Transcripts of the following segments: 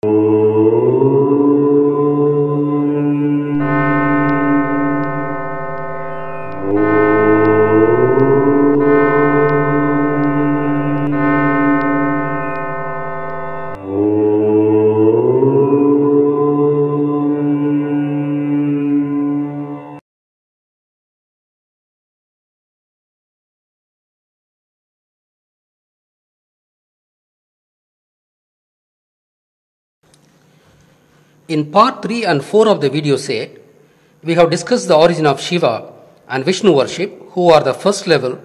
In part 3 and 4 of the video set, we have discussed the origin of Siva and Vishnu worship, who are the first level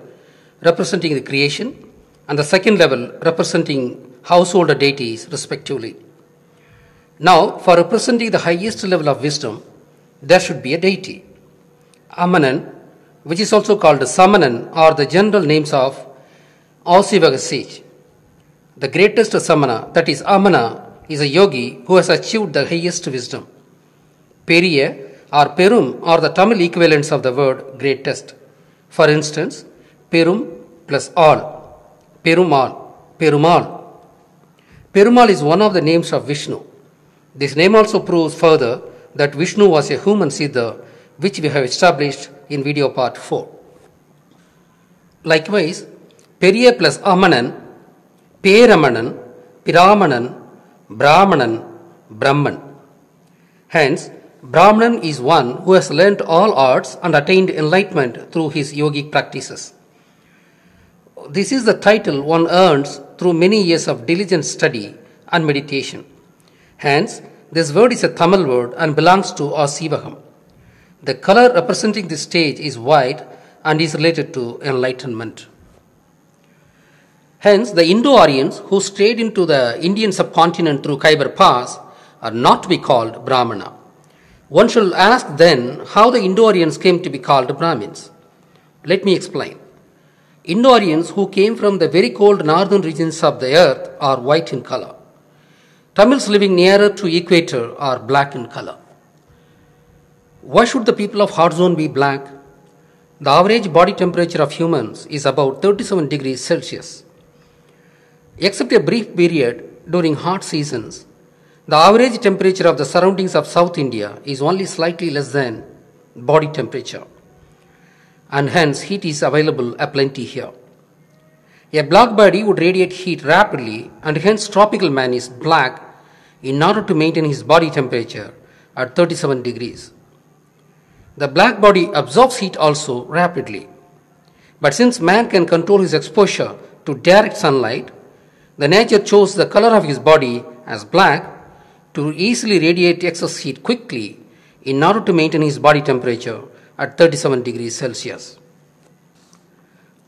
representing the creation and the second level representing household deities respectively. Now, for representing the highest level of wisdom, there should be a deity. Amanan, which is also called Samanan, are the general names of Aaseevaham sage. The greatest Samana, that is Amana, is a yogi who has achieved the highest wisdom. Periya or Perum are the Tamil equivalents of the word greatest. For instance, Perum plus all, Perumal, Perumal. Perumal is one of the names of Vishnu. This name also proves further that Vishnu was a human Siddha, which we have established in video part 4. Likewise, Periya plus Amanan, Peramanan, Piramanan, Brahmanan, Brahman. Hence, Brahmanan is one who has learnt all arts and attained enlightenment through his yogic practices. This is the title one earns through many years of diligent study and meditation. Hence, this word is a Tamil word and belongs to Aaseevaham. The color representing this stage is white and is related to enlightenment. Hence, the Indo-Aryans who strayed into the Indian subcontinent through Khyber Pass are not to be called Brahmana. One should ask then how the Indo-Aryans came to be called Brahmins. Let me explain. Indo-Aryans who came from the very cold northern regions of the earth are white in color. Tamils living nearer to equator are black in color. Why should the people of hot zone be black? The average body temperature of humans is about 37 degrees Celsius. Except a brief period during hot seasons, the average temperature of the surroundings of South India is only slightly less than body temperature, and hence heat is available aplenty here. A black body would radiate heat rapidly, and hence tropical man is black in order to maintain his body temperature at 37 degrees. The black body absorbs heat also rapidly, but since man can control his exposure to direct sunlight, the nature chose the color of his body as black to easily radiate excess heat quickly in order to maintain his body temperature at 37 degrees Celsius.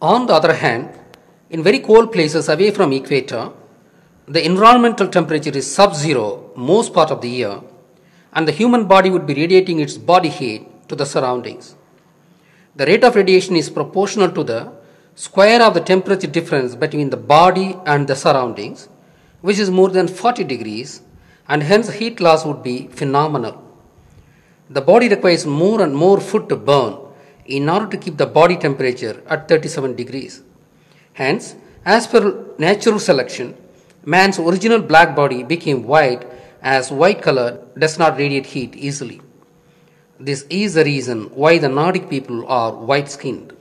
On the other hand, in very cold places away from equator, the environmental temperature is sub-zero most part of the year, and the human body would be radiating its body heat to the surroundings. The rate of radiation is proportional to the square of the temperature difference between the body and the surroundings, which is more than 40 degrees, and hence heat loss would be phenomenal. The body requires more and more food to burn in order to keep the body temperature at 37 degrees. Hence, as per natural selection, man's original black body became white, as white color does not radiate heat easily. This is the reason why the Nordic people are white-skinned.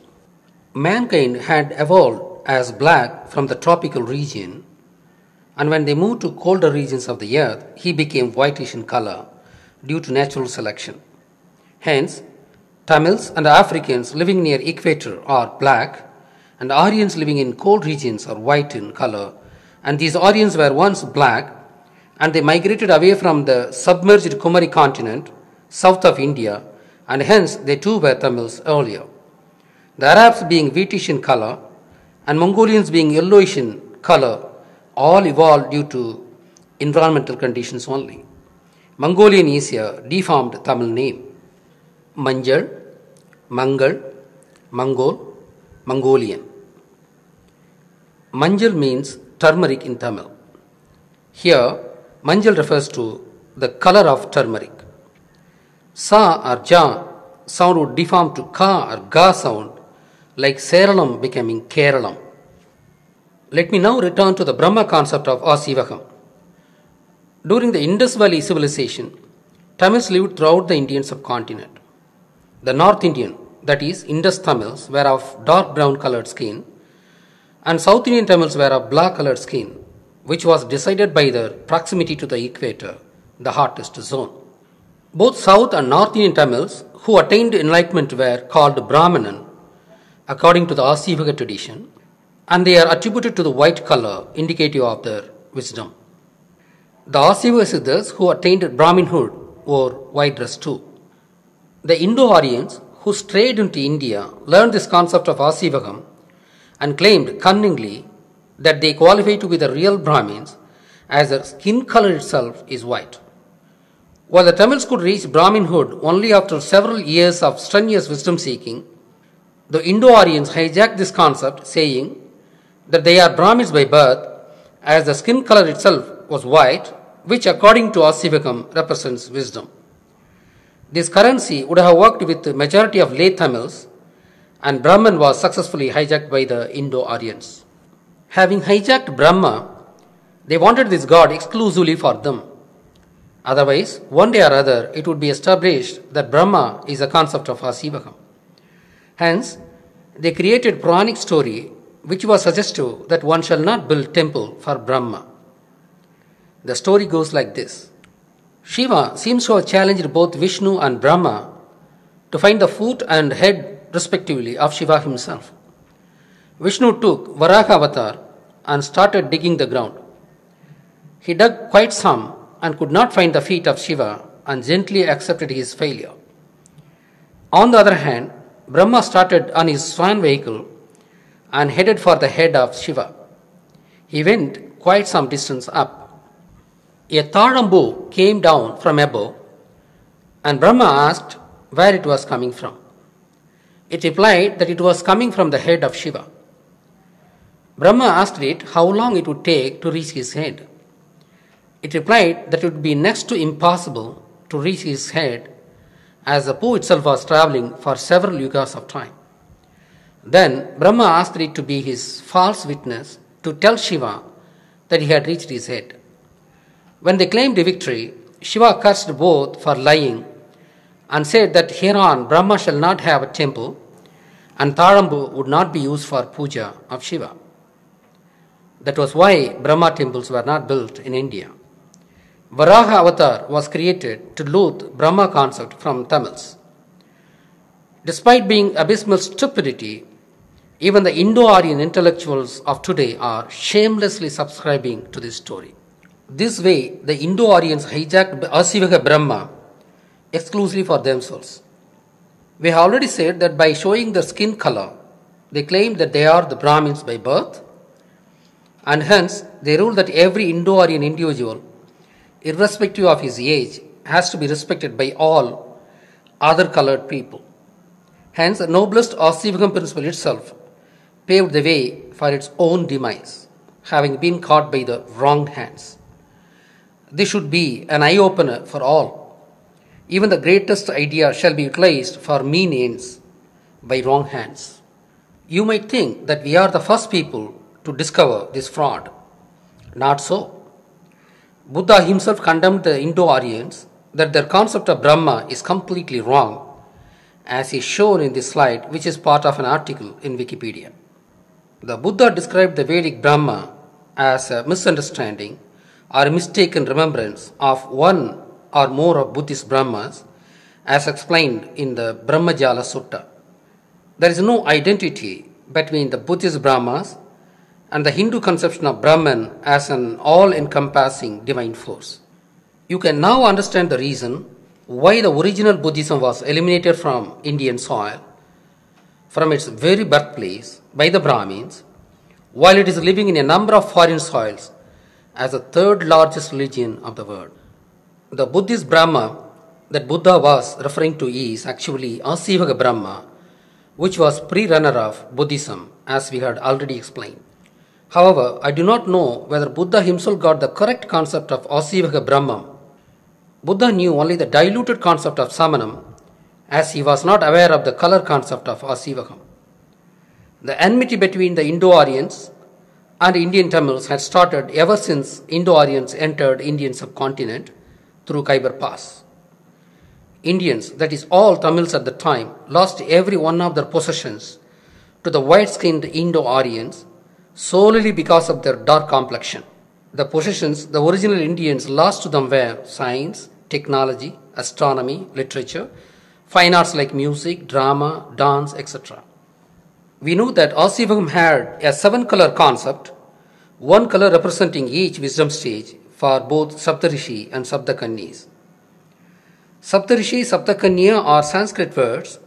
Mankind had evolved as black from the tropical region, and when they moved to colder regions of the earth, he became whitish in color due to natural selection. Hence, Tamils and Africans living near equator are black, and Aryans living in cold regions are white in color, and these Aryans were once black, and they migrated away from the submerged Kumari continent, south of India, and hence they too were Tamils earlier. The Arabs being wheatish in color and Mongolians being yellowish in color all evolved due to environmental conditions only. Mongolian is a deformed Tamil name. Manjal, Mangal, Mongol, Mongolian. Manjal means turmeric in Tamil. Here, Manjal refers to the color of turmeric. Sa or Ja sound would deform to Ka or Ga sound, like Seralam becoming Keralam. Let me now return to the Brahma concept of Aaseevaham. During the Indus Valley civilization, Tamils lived throughout the Indian subcontinent. The North Indian, that is, Indus Tamils, were of dark brown colored skin, and South Indian Tamils were of black colored skin, which was decided by their proximity to the equator, the hottest zone. Both South and North Indian Tamils who attained enlightenment were called Brahmanan, according to the Aaseevaham tradition, and they are attributed to the white color indicative of their wisdom. The Aaseevaham Siddhas who attained Brahminhood wore white dress too. The Indo-Aryans who strayed into India learned this concept of Aaseevaham and claimed cunningly that they qualify to be the real Brahmins as their skin color itself is white. While the Tamils could reach Brahminhood only after several years of strenuous wisdom seeking, the Indo-Aryans hijacked this concept, saying that they are Brahmins by birth, as the skin color itself was white, which according to Aaseevaham represents wisdom. This currency would have worked with the majority of lay Tamils, and Brahman was successfully hijacked by the Indo-Aryans. Having hijacked Brahma, they wanted this god exclusively for them. Otherwise, one day or other, it would be established that Brahma is a concept of Aaseevaham. Hence, they created Puranic story which was suggestive that one shall not build temple for Brahma. The story goes like this. Shiva seems to have challenged both Vishnu and Brahma to find the foot and head respectively of Shiva himself. Vishnu took Varaha avatar and started digging the ground. He dug quite some and could not find the feet of Shiva and gently accepted his failure. On the other hand, Brahma started on his swan vehicle and headed for the head of Shiva. He went quite some distance up. A Tadambu came down from above, and Brahma asked where it was coming from. It replied that it was coming from the head of Shiva. Brahma asked it how long it would take to reach his head. It replied that it would be next to impossible to reach his head, as the Poo itself was traveling for several yugas of time. Then Brahma asked it to be his false witness to tell Shiva that he had reached his head. When they claimed victory, Shiva cursed both for lying and said that hereon Brahma shall not have a temple and Tadambu would not be used for puja of Shiva. That was why Brahma temples were not built in India. Varaha avatar was created to loot Brahma concept from Tamils. Despite being abysmal stupidity, even the Indo-Aryan intellectuals of today are shamelessly subscribing to this story. This way, the Indo-Aryans hijacked Aaseevaham Brahma exclusively for themselves. We have already said that by showing their skin color, they claim that they are the Brahmins by birth, and hence they rule that every Indo-Aryan individual, irrespective of his age, has to be respected by all other colored people. Hence, the noblest Aaseevaham principle itself paved the way for its own demise, having been caught by the wrong hands. This should be an eye-opener for all. Even the greatest idea shall be utilized for mean ends by wrong hands. You might think that we are the first people to discover this fraud. Not so. Buddha himself condemned the Indo-Aryans that their concept of Brahma is completely wrong, as is shown in this slide, which is part of an article in Wikipedia. The Buddha described the Vedic Brahma as a misunderstanding or mistaken remembrance of one or more of Buddhist Brahmas, as explained in the Brahmajala Sutta. There is no identity between the Buddhist Brahmas and the Hindu conception of Brahman as an all-encompassing divine force. You can now understand the reason why the original Buddhism was eliminated from Indian soil, from its very birthplace by the Brahmins, while it is living in a number of foreign soils as the third largest religion of the world. The Buddhist Brahma that Buddha was referring to is actually Aaseevaham Brahma, which was pre-runner of Buddhism, as we had already explained. However, I do not know whether Buddha himself got the correct concept of Aaseevaham Brahma. Buddha knew only the diluted concept of Samanam, as he was not aware of the color concept of Aaseevaham. The enmity between the Indo-Aryans and Indian Tamils had started ever since Indo-Aryans entered Indian subcontinent through Khyber Pass. Indians, that is all Tamils at the time, lost every one of their possessions to the white-skinned Indo-Aryans solely because of their dark complexion. The possessions the original Indians lost to them were science, technology, astronomy, literature, fine arts like music, drama, dance, etc. We know that Aaseevaham had a 7-color concept, one color representing each wisdom stage for both Saptarishi and Saptakanyis. Saptarishi, Saptakanya are Sanskrit words,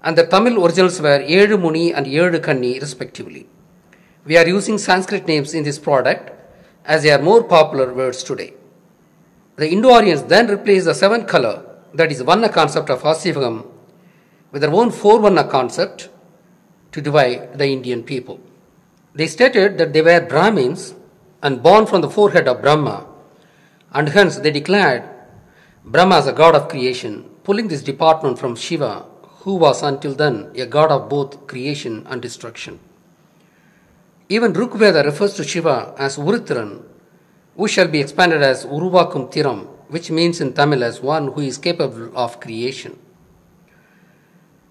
and the Tamil originals were Elu Muni and Elu Kanni respectively. We are using Sanskrit names in this product as they are more popular words today. The Indo-Aryans then replaced the 7-color, that is Varna concept of Aaseevaham, with their own 4-Varna concept to divide the Indian people. They stated that they were Brahmins and born from the forehead of Brahma, and hence they declared Brahma as a god of creation, pulling this department from Siva, who was until then a god of both creation and destruction. Even Rigveda refers to Siva as Urithiran, who shall be expanded as Uruvakum Thiram, which means in Tamil as one who is capable of creation.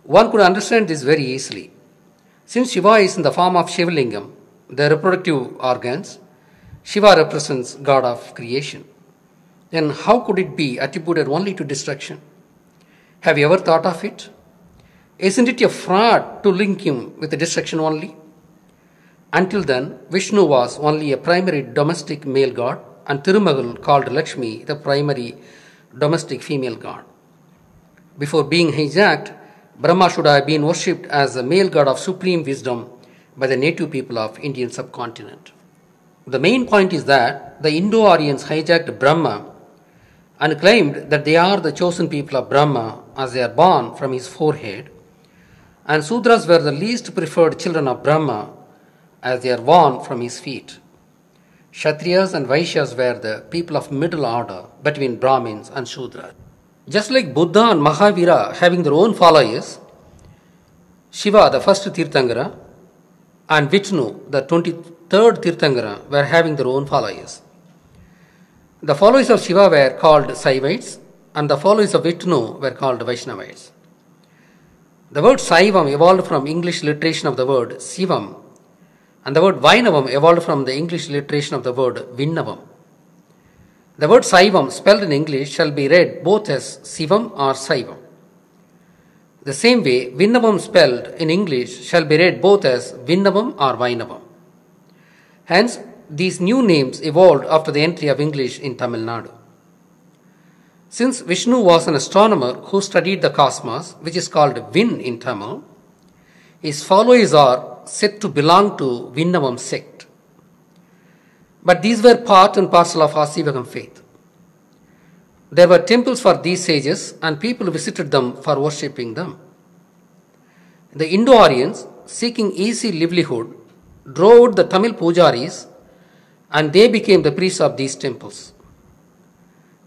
One could understand this very easily. Since Shiva is in the form of Shivalingam, the reproductive organs, Shiva represents God of creation. Then how could it be attributed only to destruction? Have you ever thought of it? Isn't it a fraud to link him with the destruction only? Until then, Vishnu was only a primary domestic male god, and Thirumagal called Lakshmi the primary domestic female god. Before being hijacked, Brahma should have been worshipped as the male god of supreme wisdom by the native people of Indian subcontinent. The main point is that the Indo-Aryans hijacked Brahma and claimed that they are the chosen people of Brahma as they are born from his forehead, and Sudras were the least preferred children of Brahma as they are born from his feet. Kshatriyas and Vaishyas were the people of middle order between Brahmins and Shudras. Just like Buddha and Mahavira having their own followers, Shiva, the first Tirthangara, and Vishnu, the 23rd Tirthangara, were having their own followers. The followers of Shiva were called Saivites, and the followers of Vishnu were called Vaishnavites. The word Saivam evolved from English literation of the word Sivam, and the word Vainavam evolved from the English literation of the word Vinnavam. The word Saivam spelled in English shall be read both as Sivam or Saivam. The same way, Vinnavam spelled in English shall be read both as Vinnavam or Vainavam. Hence, these new names evolved after the entry of English in Tamil Nadu. Since Vishnu was an astronomer who studied the cosmos, which is called Vin in Tamil, his followers are said to belong to Vinnavam sect. But these were part and parcel of Aaseevaham faith. There were temples for these sages and people visited them for worshipping them. The Indo-Aryans, seeking easy livelihood, drove out the Tamil pujaris and they became the priests of these temples.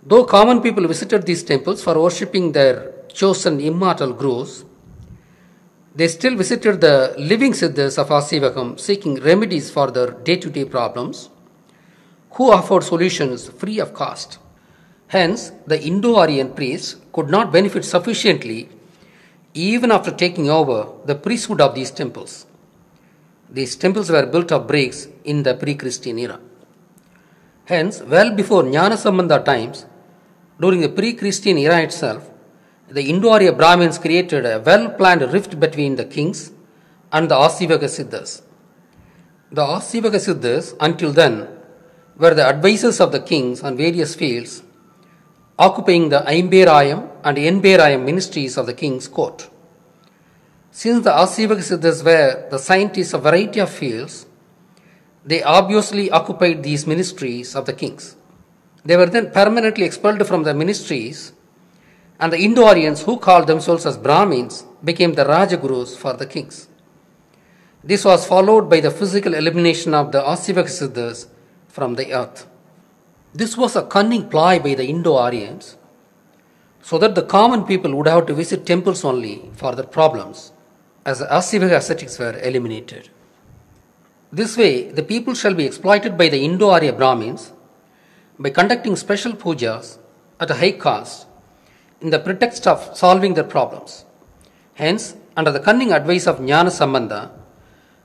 Though common people visited these temples for worshipping their chosen immortal gurus, they still visited the living siddhas of Aaseevaham seeking remedies for their day-to-day problems, who offered solutions free of cost. Hence, the Indo-Aryan priests could not benefit sufficiently even after taking over the priesthood of these temples. These temples were built of bricks in the pre-Christian era. Hence, well before Jnana Sambandha times, during the pre-Christian era itself, the Indo-Arya Brahmins created a well-planned rift between the kings and the Aaseevaha Siddhas. The Aaseevaha Siddhas, until then, were the advisors of the kings on various fields, occupying the Aimberayam and Enberayam ministries of the king's court. Since the Aaseevaha Siddhas were the scientists of a variety of fields, they obviously occupied these ministries of the kings. They were then permanently expelled from the ministries, and the Indo-Aryans, who called themselves as Brahmins, became the Rajagurus for the kings. This was followed by the physical elimination of the Aaseevaha Siddhas from the earth. This was a cunning ploy by the Indo-Aryans, so that the common people would have to visit temples only for their problems, as the Aaseevaha ascetics were eliminated. This way, the people shall be exploited by the Indo-Arya Brahmins by conducting special pujas at a high cost in the pretext of solving their problems. Hence, under the cunning advice of Jnana Sambandha,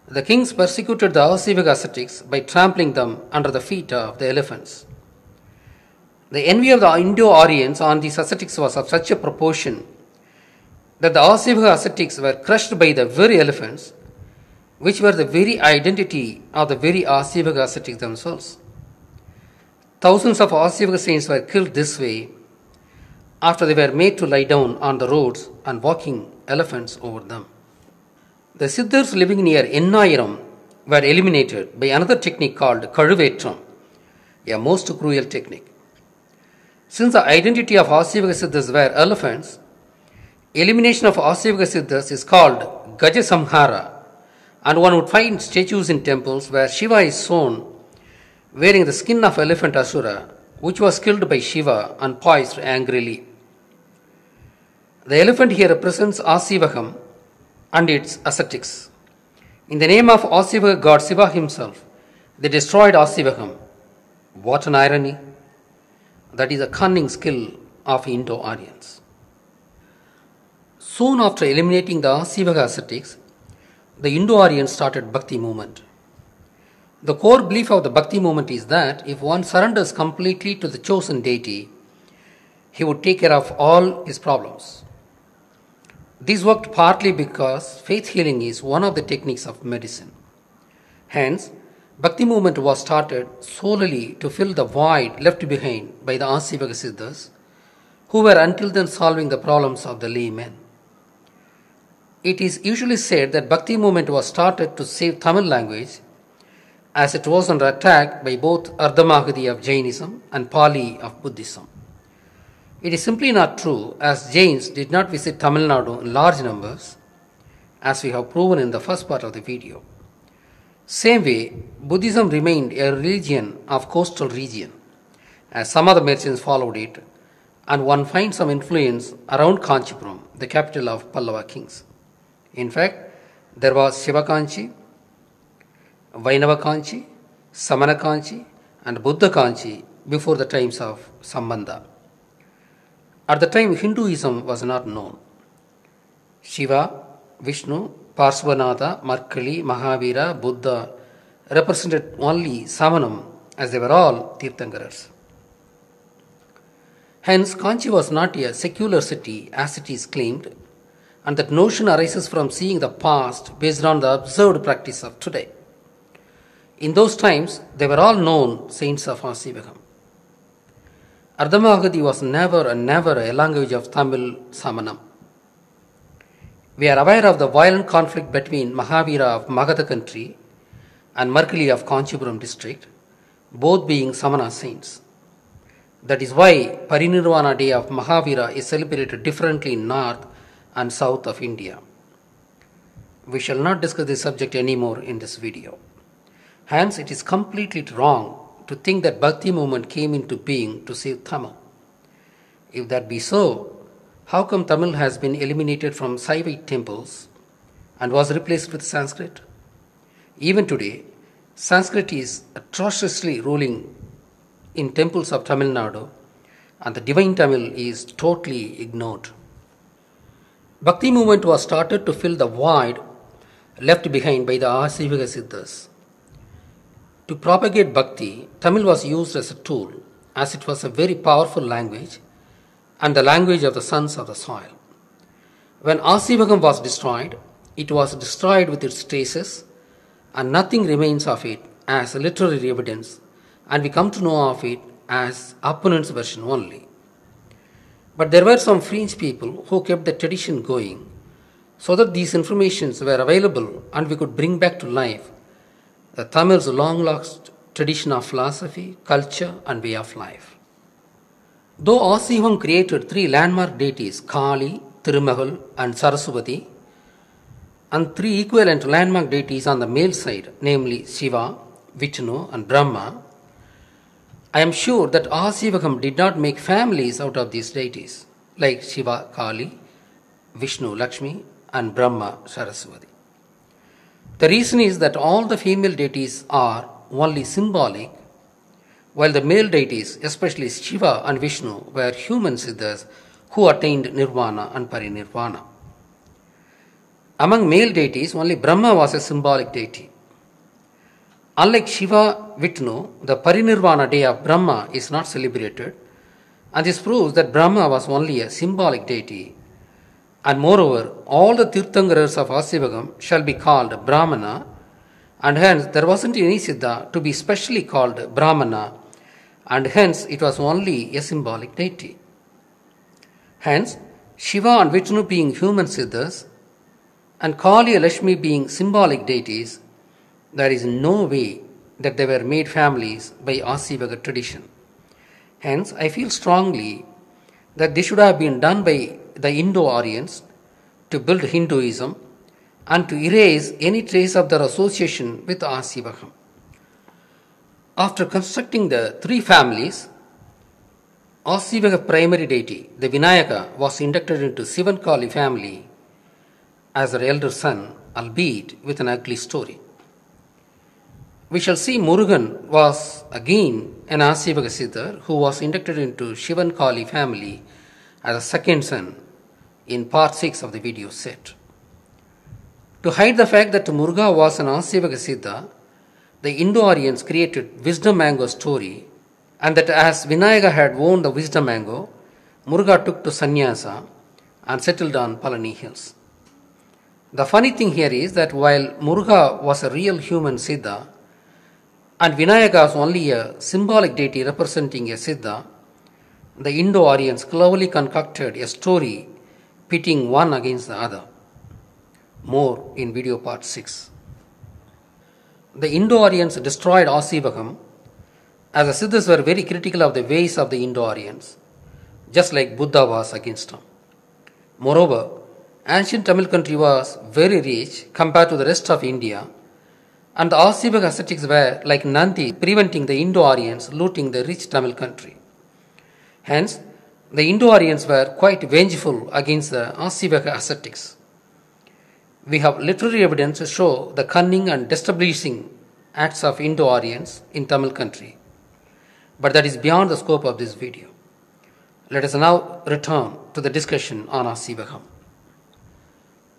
the kings persecuted the Aaseevaham ascetics by trampling them under the feet of the elephants. The envy of the Indo-Aryans on these ascetics was of such a proportion that the Aaseevaham ascetics were crushed by the very elephants, which were the very identity of the very Aaseevaham ascetics themselves. Thousands of Aaseevaham saints were killed this way after they were made to lie down on the roads and walking elephants over them. The Siddhas living near Ennayiram were eliminated by another technique called Karuvetram, a most cruel technique. Since the identity of Aaseevaham Siddhas were elephants, elimination of Aaseevaham Siddhas is called Gajasamhara, and one would find statues in temples where Shiva is shown wearing the skin of elephant Asura, which was killed by Shiva and poised angrily. The elephant here represents Aaseevaham and its ascetics. In the name of Aaseevaham god Siva himself, they destroyed Aaseevaham. What an irony! That is a cunning skill of Indo-Aryans. Soon after eliminating the Aaseevaham ascetics, the Indo-Aryans started Bhakti movement. The core belief of the Bhakti movement is that if one surrenders completely to the chosen deity, he would take care of all his problems. This worked partly because faith healing is one of the techniques of medicine. Hence, Bhakti movement was started solely to fill the void left behind by the Aaseevaham Siddhas, who were until then solving the problems of the laymen. It is usually said that Bhakti movement was started to save Tamil language, as it was under attack by both Ardhamagadi of Jainism and Pali of Buddhism. It is simply not true, as Jains did not visit Tamil Nadu in large numbers, as we have proven in the first part of the video. Same way, Buddhism remained a religion of coastal region, as some of the merchants followed it, and one finds some influence around Kanchipuram, the capital of Pallava kings. In fact, there was Shiva Kanchi, Vainava Kanchi, Samana Kanchi, and Buddha Kanchi before the times of Sambandha. At the time, Hinduism was not known. Shiva, Vishnu, Parsvanatha, Markali, Mahavira, Buddha represented only Samanam, as they were all Tirthankaras. Hence, Kanchi was not a secular city as it is claimed, and that notion arises from seeing the past based on the observed practice of today. In those times, they were all known saints of Aaseevaham. Ardhamagadi was never a language of Tamil Samanam. We are aware of the violent conflict between Mahavira of Magadha country and Markali of Kanchipuram district, both being Samana saints. That is why Parinirvana Day of Mahavira is celebrated differently in north and south of India. We shall not discuss this subject anymore in this video. Hence, it is completely wrong to think that Bhakti movement came into being to save Tamil. If that be so, how come Tamil has been eliminated from Saivite temples and was replaced with Sanskrit? Even today, Sanskrit is atrociously ruling in temples of Tamil Nadu, and the divine Tamil is totally ignored. Bhakti movement was started to fill the void left behind by the Aaseevaham Siddhas. To propagate Bhakti, Tamil was used as a tool, as it was a very powerful language and the language of the sons of the soil. When Aaseevaham was destroyed, it was destroyed with its traces, and nothing remains of it as literary evidence, and we come to know of it as opponent's version only. But there were some fringe people who kept the tradition going, so that these informations were available and we could bring back to life the Tamil's long-lost tradition of philosophy, culture, and way of life. Though Aaseevaham created three landmark deities, Kali, Thirumagal, and Sarasuvathi, and three equivalent landmark deities on the male side, namely Siva, Vishnu, and Brahma, I am sure that Aaseevaham did not make families out of these deities, like Shiva, Kali, Vishnu, Lakshmi, and Brahma, Sarasuvathi. The reason is that all the female deities are only symbolic, while the male deities, especially Siva and Vishnu, were human siddhas who attained nirvana and parinirvana. Among male deities, only Brahma was a symbolic deity. Unlike Shiva, Vishnu, the parinirvana day of Brahma is not celebrated, and this proves that Brahma was only a symbolic deity. And moreover, all the Tirthankaras of Aaseevaham shall be called Brahmana, and hence there wasn't any Siddha to be specially called Brahmana, and hence it was only a symbolic deity. Hence, Shiva and Vishnu being human Siddhas, and Kali and Lakshmi being symbolic deities, there is no way that they were made families by Aaseevaha tradition. Hence, I feel strongly that this should have been done by the Indo-Aryans to build Hinduism and to erase any trace of their association with Aaseevaham. After constructing the three families, Aaseevaha primary deity, the Vinayaka, was inducted into Sivan Kali family as their elder son, albeit with an ugly story. We shall see Murugan was again an Aaseevaha Siddha who was inducted into Shivan Kali family as a second son in part 6 of the video set. To hide the fact that Muruga was an Aaseevaha Siddha, the Indo-Aryans created Wisdom Mango story, and that as Vinayaka had won the Wisdom Mango, Muruga took to sannyasa and settled on Palani hills. The funny thing here is that while Muruga was a real human Siddha, and Vinayaka was only a symbolic deity representing a Siddha, the Indo-Aryans cleverly concocted a story pitting one against the other. More in video part 6. The Indo-Aryans destroyed Aaseevaham as the Siddhas were very critical of the ways of the Indo-Aryans, just like Buddha was against them. Moreover, ancient Tamil country was very rich compared to the rest of India, and the Aaseevaha ascetics were like Nandi, preventing the Indo-Aryans looting the rich Tamil country. Hence, the Indo-Aryans were quite vengeful against the Aaseevaha ascetics. We have literary evidence to show the cunning and destabilizing acts of Indo-Aryans in Tamil country, but that is beyond the scope of this video. Let us now return to the discussion on Aaseevaham.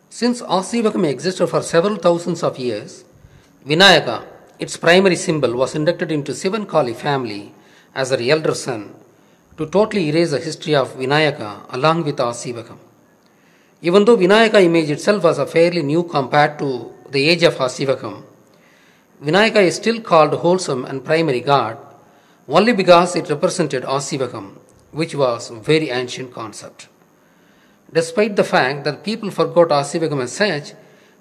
Since Aaseevaham existed for several thousands of years, Vinayaka, its primary symbol, was inducted into Sivan Kali family as her elder son to totally erase the history of Vinayaka along with Aaseevaham. Even though Vinayaka image itself was a fairly new compared to the age of Aaseevaham, Vinayaka is still called wholesome and primary god only because it represented Aaseevaham, which was a very ancient concept. Despite the fact that people forgot Aaseevaham as such,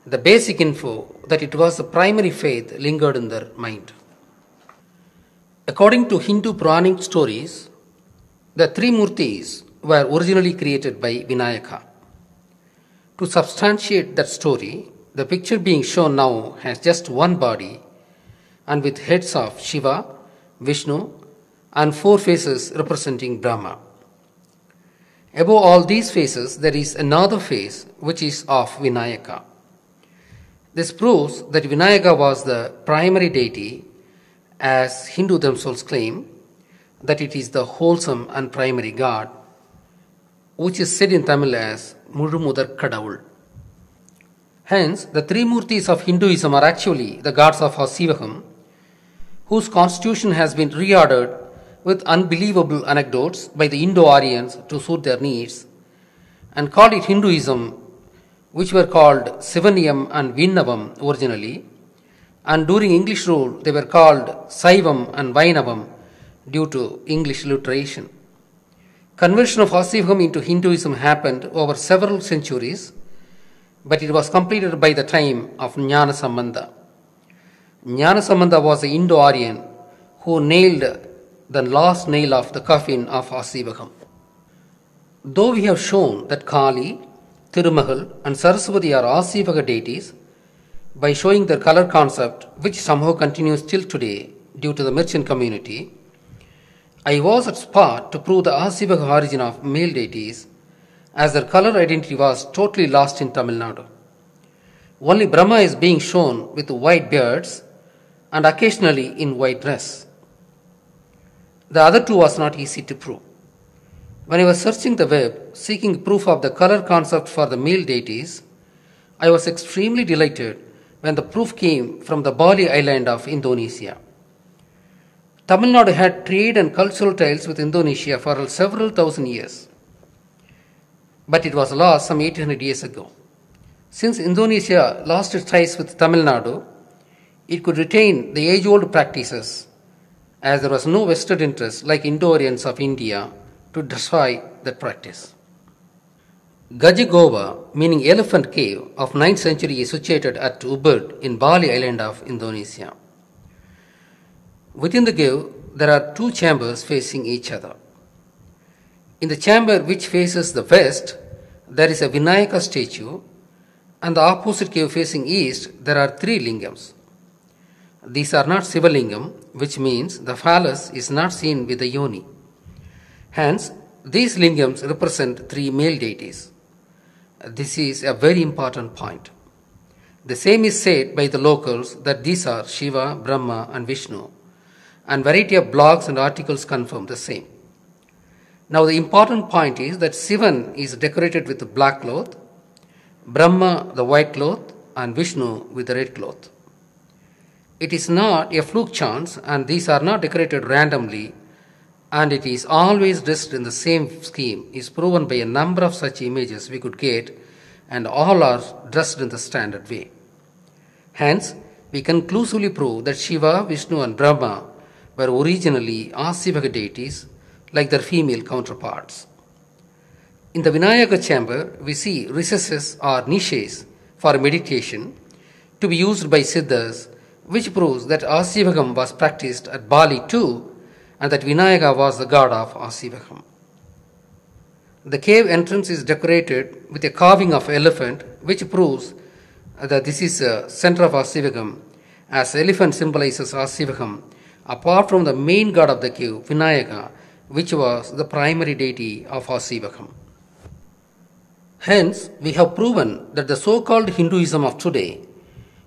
the basic info that it was the primary faith lingered in their mind. According to Hindu Puranic stories, the three Murtis were originally created by Vinayaka. To substantiate that story, the picture being shown now has just one body and with heads of Shiva, Vishnu, and four faces representing Brahma. Above all these faces, there is another face which is of Vinayaka. This proves that Vinayaka was the primary deity, as Hindu themselves claim that it is the wholesome and primary god, which is said in Tamil as Muzhumudar Kadavul. Hence, the three Murtis of Hinduism are actually the gods of Aaseevaham, whose constitution has been reordered with unbelievable anecdotes by the Indo-Aryans to suit their needs, and called it Hinduism, which were called Sivaniyam and Vinnavam originally, and during English rule they were called Saivam and Vainavam due to English alliteration. Conversion of Aaseevaham into Hinduism happened over several centuries, but it was completed by the time of Jnana Sambandha. Jnana Sambandha was the Indo-Aryan who nailed the last nail of the coffin of Aaseevaham. Though we have shown that Kali, Tirumahal and Sarasuvathi are Aaseevaha deities by showing their color concept, which somehow continues till today due to the merchant community, I was at spot to prove the Aaseevaha origin of male deities, as their color identity was totally lost in Tamil Nadu. Only Brahma is being shown with white beards and occasionally in white dress. The other two was not easy to prove. When I was searching the web, seeking proof of the color concept for the male deities, I was extremely delighted when the proof came from the Bali island of Indonesia. Tamil Nadu had trade and cultural ties with Indonesia for several thousand years, but it was lost some 800 years ago. Since Indonesia lost its ties with Tamil Nadu, it could retain the age-old practices as there was no vested interest like Indo-Aryans of India to destroy that practice. Gajagova, meaning elephant cave, of 9th century is situated at Ubud in Bali island of Indonesia. Within the cave, there are two chambers facing each other. In the chamber which faces the west, there is a Vinayaka statue, and the opposite cave facing east, there are three lingams. These are not Siva lingam, which means the phallus is not seen with the yoni. Hence, these lingams represent three male deities. This is a very important point. The same is said by the locals that these are Siva, Brahma and Vishnu, and variety of blogs and articles confirm the same. Now the important point is that Sivan is decorated with the black cloth, Brahma the white cloth, and Vishnu with the red cloth. It is not a fluke chance, and these are not decorated randomly, and it is always dressed in the same scheme is proven by a number of such images we could get, and all are dressed in the standard way. Hence, we conclusively prove that Shiva, Vishnu and Brahma were originally Aaseevaham deities like their female counterparts. In the Vinayaka chamber, we see recesses or niches for meditation to be used by Siddhas, which proves that Aaseevaham was practiced at Bali too, and that Vinayaka was the god of Aaseevaham. The cave entrance is decorated with a carving of elephant, which proves that this is the center of Aaseevaham, as elephant symbolizes Aaseevaham, apart from the main god of the cave, Vinayaka, which was the primary deity of Aaseevaham. Hence, we have proven that the so-called Hinduism of today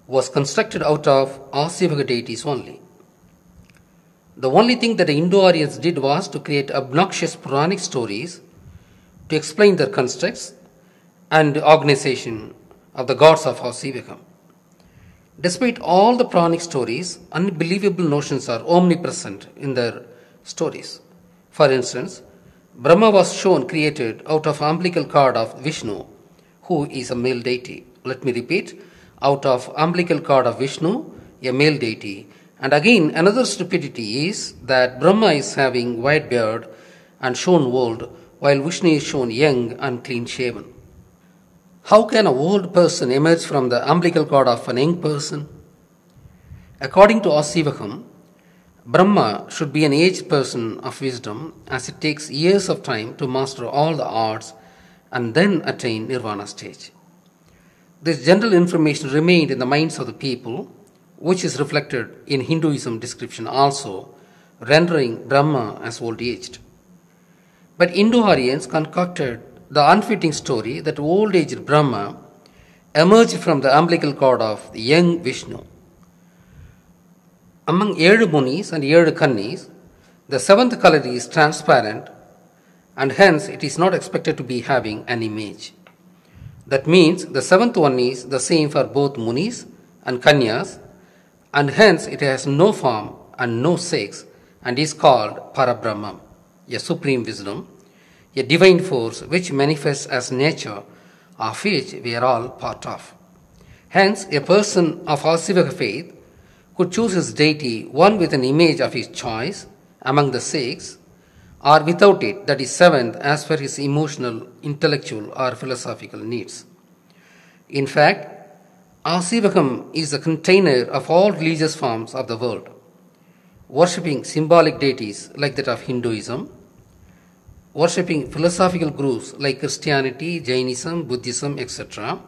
was constructed out of Aaseevaham deities only. The only thing that the Indo-Aryans did was to create obnoxious Puranic stories to explain their constructs and organization of the gods of Aaseevaham. Despite all the Puranic stories, unbelievable notions are omnipresent in their stories. For instance, Brahma was shown created out of umbilical cord of Vishnu, who is a male deity. Let me repeat, out of umbilical cord of Vishnu, a male deity. And again, another stupidity is that Brahma is having white beard and shown old, while Vishnu is shown young and clean shaven. How can an old person emerge from the umbilical cord of an young person? According to Aaseevaham, Brahma should be an aged person of wisdom, as it takes years of time to master all the arts and then attain nirvana stage. This general information remained in the minds of the people, which is reflected in Hinduism description also, rendering Brahma as old-aged. But Indo-Aryans concocted the unfitting story that old-aged Brahma emerged from the umbilical cord of the young Vishnu. Among 7 Munis and 7 Kannis, the 7th color is transparent, and hence it is not expected to be having an image. That means the 7th one is the same for both Munis and Kanyas, and hence it has no form and no sex and is called Parabrahma, a supreme wisdom, a divine force which manifests as nature, of which we are all part of. Hence, a person of Aaseevaham faith could choose his deity, one with an image of his choice among the 6, or without it, that is 7th, as per his emotional, intellectual or philosophical needs. In fact, Aaseevaham is the container of all religious forms of the world, worshipping symbolic deities like that of Hinduism, worshipping philosophical groups like Christianity, Jainism, Buddhism, etc.,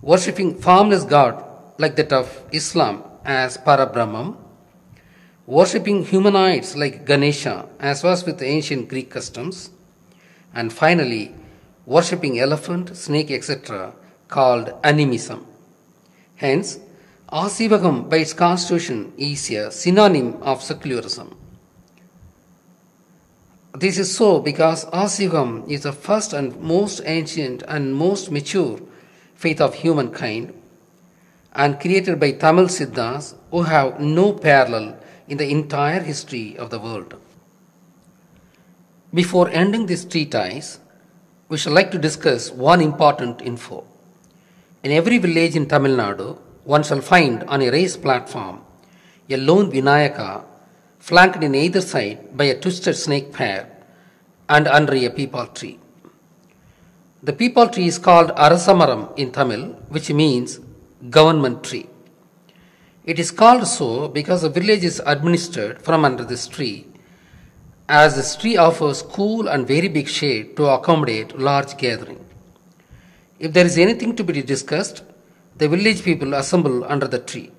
worshipping formless God like that of Islam as Parabrahmam, worshipping humanoids like Ganesha as was with the ancient Greek customs, and finally worshipping elephant, snake, etc., called animism, Hence, Aaseevaham by its constitution is a synonym of secularism. This is so because Aaseevaham is the first and most ancient and most mature faith of humankind and created by Tamil Siddhas who have no parallel in the entire history of the world. Before ending this treatise, we shall like to discuss one important info. In every village in Tamil Nadu, one shall find on a raised platform a lone Vinayaka flanked in either side by a twisted snake pair and under a peepal tree. The peepal tree is called Aaseevaham in Tamil, which means government tree. It is called so because the village is administered from under this tree, as this tree offers cool and very big shade to accommodate large gathering. If there is anything to be discussed, the village people assemble under the tree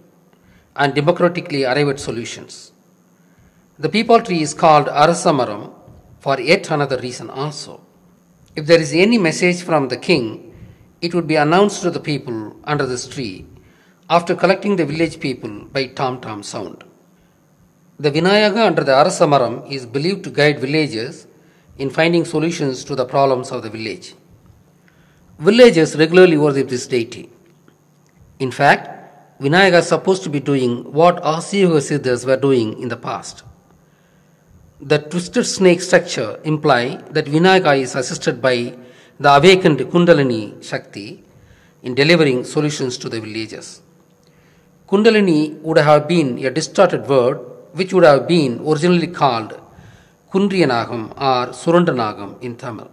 and democratically arrive at solutions. The peepal tree is called Aaseevaham for yet another reason also. If there is any message from the king, it would be announced to the people under this tree after collecting the village people by tom-tom sound. The Vinayaka under the Aaseevaham is believed to guide villagers in finding solutions to the problems of the village. Villagers regularly worship this deity. In fact, Vinayaka is supposed to be doing what Aaseevaham Siddhas were doing in the past. The twisted snake structure implies that Vinayaka is assisted by the awakened Kundalini Shakti in delivering solutions to the villagers. Kundalini would have been a distorted word which would have been originally called Kundriyanagam or Surandanagam in Tamil.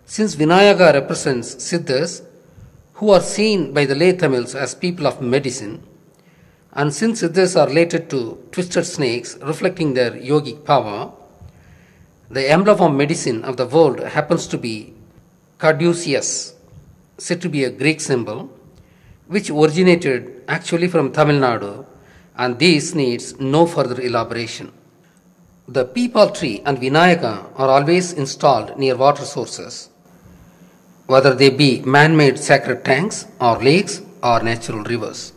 Since Vinayaka represents Siddhas who are seen by the lay Tamils as people of medicine, and since Siddhas are related to twisted snakes reflecting their yogic power, the emblem of medicine of the world happens to be Caduceus, said to be a Greek symbol, which originated actually from Tamil Nadu, and this needs no further elaboration. The peepal tree and Vinayaka are always installed near water sources, whether they be man-made sacred tanks or lakes or natural rivers.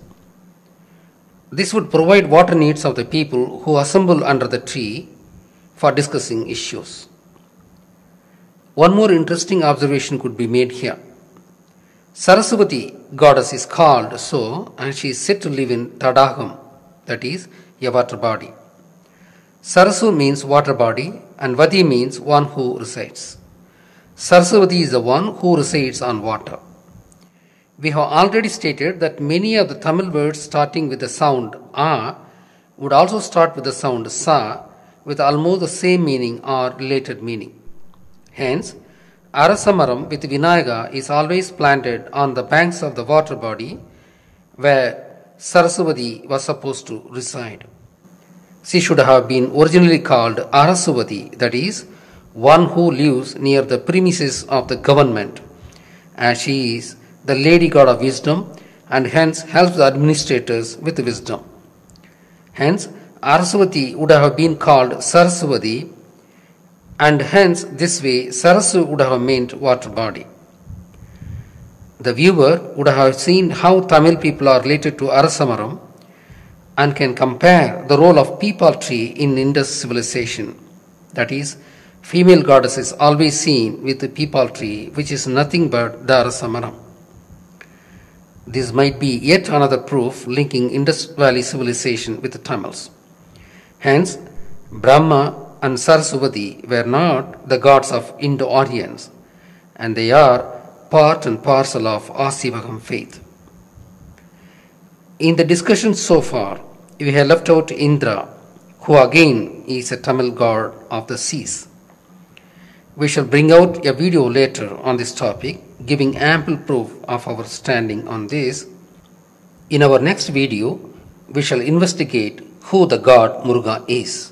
This would provide water needs of the people who assemble under the tree for discussing issues. One more interesting observation could be made here. Sarasuvathi goddess is called so and she is said to live in Tadagam, that is, a water body. Sarasu means water body and Vati means one who resides. Sarasuvathi is the one who resides on water. We have already stated that many of the Tamil words starting with the sound A would also start with the sound Sa with almost the same meaning or related meaning. Hence, Aaseevaham with Vinayaka is always planted on the banks of the water body where Sarasuvathi was supposed to reside. She should have been originally called Aaseevaham, that is, one who lives near the premises of the government, as she is the lady god of wisdom and hence helps the administrators with wisdom. Hence, Aaseevaham would have been called Sarasuvathi, and hence this way Sarasu would have meant water body. The viewer would have seen how Tamil people are related to Aaseevaham and can compare the role of peepal tree in Indus civilization. That is, female goddess is always seen with the peepal tree, which is nothing but the Aaseevaham. This might be yet another proof linking Indus Valley civilization with the Tamils. Hence, Brahma and Sarasuvathi were not the gods of Indo-Aryans, and they are part and parcel of Aaseevaham faith. In the discussion so far, we have left out Indra, who again is a Tamil god of the seas. We shall bring out a video later on this topic, giving ample proof of our standing on this. In our next video, we shall investigate who the god Muruga is.